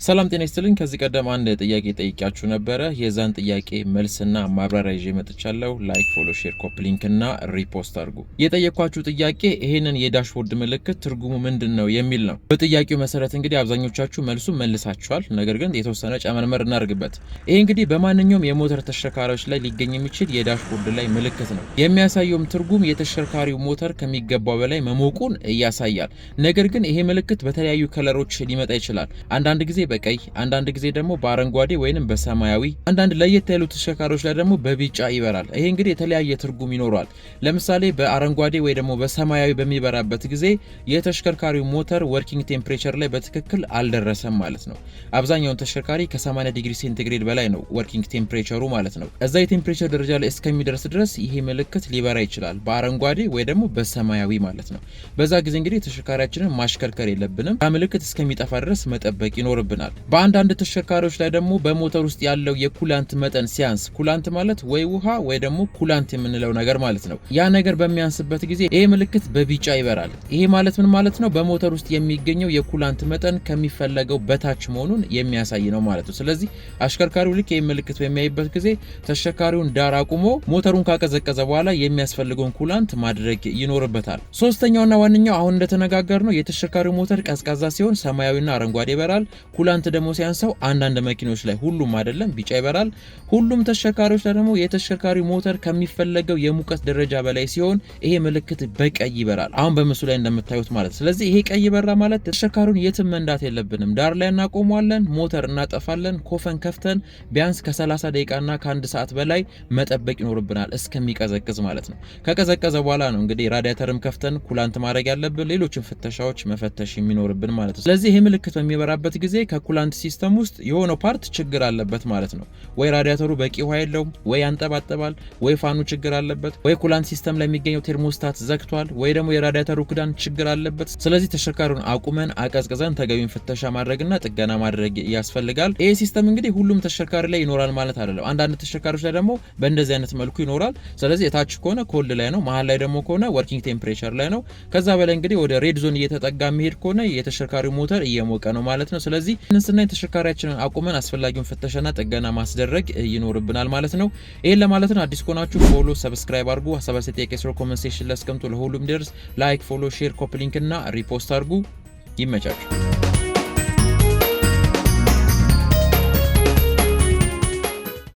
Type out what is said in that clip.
ሰላም ጤና ይስጥልኝ። ከዚህ ቀደም አንድ ጥያቄ ጠይቂያችሁ ነበረ። የዛን ጥያቄ መልስና ማብራሪያ ይዤ መጥቻለሁ። ላይክ፣ ፎሎ፣ ሼር፣ ኮፒ ሊንክ እና ሪፖስት አድርጉ። የጠየኳችሁ ጥያቄ ይሄንን የዳሽቦርድ ምልክት ትርጉሙ ምንድን ነው የሚል ነው። በጥያቄው መሰረት እንግዲህ አብዛኞቻችሁ መልሱ መልሳችኋል። ነገር ግን የተወሰነ ጨመርመር እናድርግበት። ይሄ እንግዲህ በማንኛውም የሞተር ተሽከርካሪዎች ላይ ሊገኝ የሚችል የዳሽቦርድ ላይ ምልክት ነው። የሚያሳየውም ትርጉም የተሽከርካሪው ሞተር ከሚገባው በላይ መሞቁን ያሳያል። ነገር ግን ይሄ ምልክት በተለያዩ ከለሮች ሊመጣ ይችላል። አንዳንድ ጊዜ በቀይ አንዳንድ ጊዜ ደግሞ በአረንጓዴ ወይንም በሰማያዊ አንዳንድ ለየት ያሉ ተሽከርካሪዎች ላይ ደግሞ በቢጫ ይበራል። ይሄ እንግዲህ የተለያየ ትርጉም ይኖረዋል። ለምሳሌ በአረንጓዴ ወይ ደግሞ በሰማያዊ በሚበራበት ጊዜ የተሽከርካሪው ሞተር ወርኪንግ ቴምፕሬቸር ላይ በትክክል አልደረሰም ማለት ነው። አብዛኛውን ተሽከርካሪ ከ80 ዲግሪ ሴንቲግሬድ በላይ ነው ወርኪንግ ቴምፕሬቸሩ ማለት ነው። እዛ የቴምፕሬቸር ደረጃ ላይ እስከሚደርስ ድረስ ይሄ ምልክት ሊበራ ይችላል፣ በአረንጓዴ ወይ ደግሞ በሰማያዊ ማለት ነው። በዛ ጊዜ እንግዲህ ተሽከርካሪያችንን ማሽከርከር የለብንም። ያ ምልክት እስከሚጠፋ ድረስ መጠበቅ ይኖርብናል። በአንዳንድ ተሽከርካሪዎች ላይ ደግሞ በሞተር ውስጥ ያለው የኩላንት መጠን ሲያንስ፣ ኩላንት ማለት ወይ ውሃ ወይ ደግሞ ኩላንት የምንለው ነገር ማለት ነው። ያ ነገር በሚያንስበት ጊዜ ይሄ ምልክት በቢጫ ይበራል። ይሄ ማለት ምን ማለት ነው? በሞተር ውስጥ የሚገኘው የኩላንት መጠን ከሚፈለገው በታች መሆኑን የሚያሳይ ነው ማለት ነው። ስለዚህ አሽከርካሪው ልክ ይሄ ምልክት በሚያይበት ጊዜ ተሽከርካሪውን ዳር አቁሞ ሞተሩን ካቀዘቀዘ በኋላ የሚያስፈልገውን ኩላንት ማድረግ ይኖርበታል። ሶስተኛውና ዋነኛው አሁን እንደተነጋገር ነው የተሽከርካሪው ሞተር ቀዝቃዛ ሲሆን ሰማያዊና አረንጓዴ ይበራል። ኩላንት ደግሞ ሲያንሰው አንዳንድ መኪኖች ላይ ሁሉም አይደለም ቢጫ ይበራል። ሁሉም ተሽከርካሪዎች ላይ ደግሞ የተሽከርካሪው ሞተር ከሚፈለገው የሙቀት ደረጃ በላይ ሲሆን ይሄ ምልክት በቀይ ይበራል። አሁን በምስሉ ላይ እንደምታዩት ማለት። ስለዚህ ይሄ ቀይ በራ ማለት ተሽከርካሪውን የትም መንዳት የለብንም። ዳር ላይ እናቆመዋለን፣ ሞተር እናጠፋለን፣ ኮፈን ከፍተን ቢያንስ ከ30 ደቂቃና ከአንድ ሰዓት በላይ መጠበቅ ይኖርብናል እስከሚቀዘቅዝ ማለት ነው። ከቀዘቀዘ በኋላ ነው እንግዲህ ራዲያተርም ከፍተን ኩላንት ማድረግ ያለብን፣ ሌሎችን ፍተሻዎች መፈተሽ የሚኖርብን ማለት ነው። ስለዚህ ይሄ ምልክት በሚበራበት ጊዜ ከኩላንት ሲስተም ውስጥ የሆነው ፓርት ችግር አለበት ማለት ነው። ወይ ራዲያተሩ በቂ ውሃ የለውም፣ ወይ ያንጠባጠባል፣ ወይ ፋኑ ችግር አለበት፣ ወይ ኩላንት ሲስተም ላይ የሚገኘው ቴርሞስታት ዘግቷል፣ ወይ ደግሞ የራዲያተሩ ክዳን ችግር አለበት። ስለዚህ ተሽከርካሪውን አቁመን አቀዝቅዘን ተገቢውን ፍተሻ ማድረግና ጥገና ማድረግ ያስፈልጋል። ይሄ ሲስተም እንግዲህ ሁሉም ተሽከርካሪ ላይ ይኖራል ማለት አይደለም። አንዳንድ ተሽከርካሪዎች ላይ ደግሞ በእንደዚህ አይነት መልኩ ይኖራል። ስለዚህ የታች ከሆነ ኮልድ ላይ ነው፣ መሀል ላይ ደግሞ ከሆነ ወርኪንግ ቴምፕሬቸር ላይ ነው። ከዛ በላይ እንግዲህ ወደ ሬድ ዞን እየተጠጋ የሚሄድ ከሆነ የተሽከርካሪው ሞተር እየሞቀ ነው ማለት ነው። ስለዚህ ስናይ ተሽከርካሪያችንን አቁመን አስፈላጊውን ፍተሻና ጥገና ማስደረግ ይኖርብናል ማለት ነው። ይሄን ለማለት ነው። አዲስ ከሆናችሁ ፎሎ፣ ሰብስክራይብ አድርጉ። ሀሳብ አስተያየት ከስር ኮሜንት ሴክሽን ላይ አስቀምጡ። ለሁሉም ደርስ ላይክ፣ ፎሎ፣ ሼር፣ ኮፒ ሊንክ እና ሪፖስት አድርጉ። ይመቻችሁ።